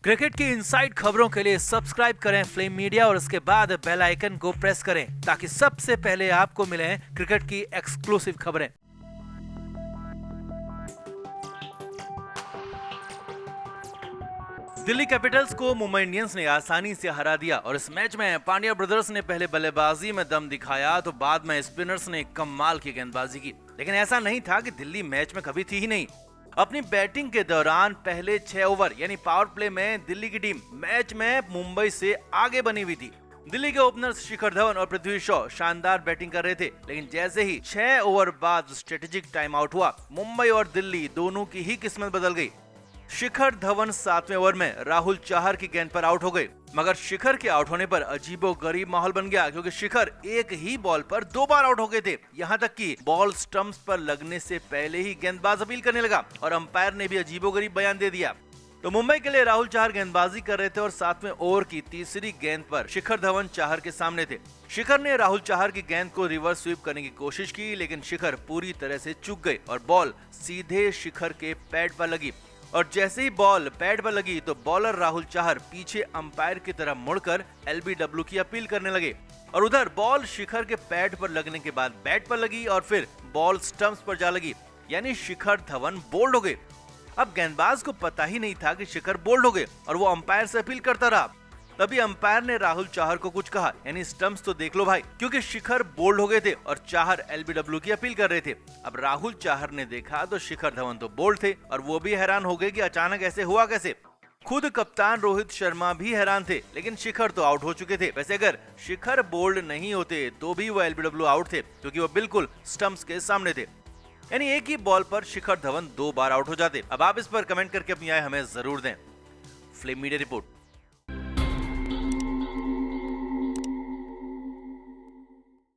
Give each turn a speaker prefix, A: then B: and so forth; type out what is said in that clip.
A: Cricket की inside खबरों के लिए सब्सक्राइब करें फ्लेम मीडिया और उसके बाद बेल आइकन को प्रेस करें ताकि सबसे पहले आपको मिले क्रिकेट की एक्सक्लूसिव खबरें। दिल्ली कैपिटल्स को मुंबई इंडियंस ने आसानी से हरा दिया और इस मैच में पांड्या ब्रदर्स ने पहले बल्लेबाजी में दम दिखाया तो बाद में स्पिनर्स ने कमाल की गेंदबाजी की। लेकिन ऐसा नहीं था कि दिल्ली मैच में कभी थी ही नहीं। अपनी बैटिंग के दौरान पहले 6 ओवर यानी पावर प्ले में दिल्ली की टीम मैच में मुंबई से आगे बनी हुई थी। दिल्ली के ओपनर्स शिखर धवन और पृथ्वी शॉ शानदार बैटिंग कर रहे थे, लेकिन जैसे ही 6 ओवर बाद स्ट्रेटेजिक टाइम आउट हुआ, मुंबई और दिल्ली दोनों की ही किस्मत बदल गई। शिखर धवन 7वें ओवर में राहुल चाहर की गेंद पर आउट हो गए, मगर शिखर के आउट होने पर अजीबोगरीब माहौल बन गया क्योंकि शिखर एक ही बॉल पर 2 बार आउट हो गए थे। यहां तक कि बॉल स्टंप्स पर लगने से पहले ही गेंदबाज अपील करने लगा और अंपायर ने भी अजीबोगरीब बयान दे दिया। तो मुंबई के लिए राहुल चाहर गेंदबाजी कर रहे थे और 7वें ओवर की तीसरी गेंद पर शिखर धवन चाहर के सामने थे। शिखर ने राहुल चाहर की गेंद को रिवर्स स्वीप करने की कोशिश की, लेकिन शिखर पूरी तरह से चूक गए और बॉल सीधे शिखर के पैड पर लगी। और जैसे ही बॉल पैड पर लगी तो बॉलर राहुल चाहर पीछे अंपायर की तरफ मुड़कर एलबीडब्ल्यू की अपील करने लगे और उधर बॉल शिखर के पैड पर लगने के बाद बैट पर लगी और फिर बॉल स्टंप्स पर जा लगी, यानी शिखर धवन बोल्ड हो गए। अब गेंदबाज को पता ही नहीं था कि शिखर बोल्ड हो गए और वो अंपायर से अपील करता रहा। तभी अंपायर ने राहुल चाहर को कुछ कहा, यानी स्टंप्स तो देख लो भाई, क्योंकि शिखर बोल्ड हो गए थे और चाहर एलबीडब्ल्यू की अपील कर रहे थे। अब राहुल चाहर ने देखा तो शिखर धवन तो बोल्ड थे और वो भी हैरान हो गए कि अचानक ऐसे हुआ कैसे। खुद कप्तान रोहित शर्मा भी हैरान थे, लेकिन शिखर तो आउट हो चुके थे। वैसे अगर शिखर बोल्ड नहीं होते तो भी वो एलबीडब्ल्यू आउट थे क्योंकि वो बिल्कुल स्टंप्स के सामने थे, यानी एक ही बॉल पर शिखर धवन 2 बार आउट हो जाते। अब आप इस पर कमेंट करके अपनी राय हमें जरूर दें। Flame media report.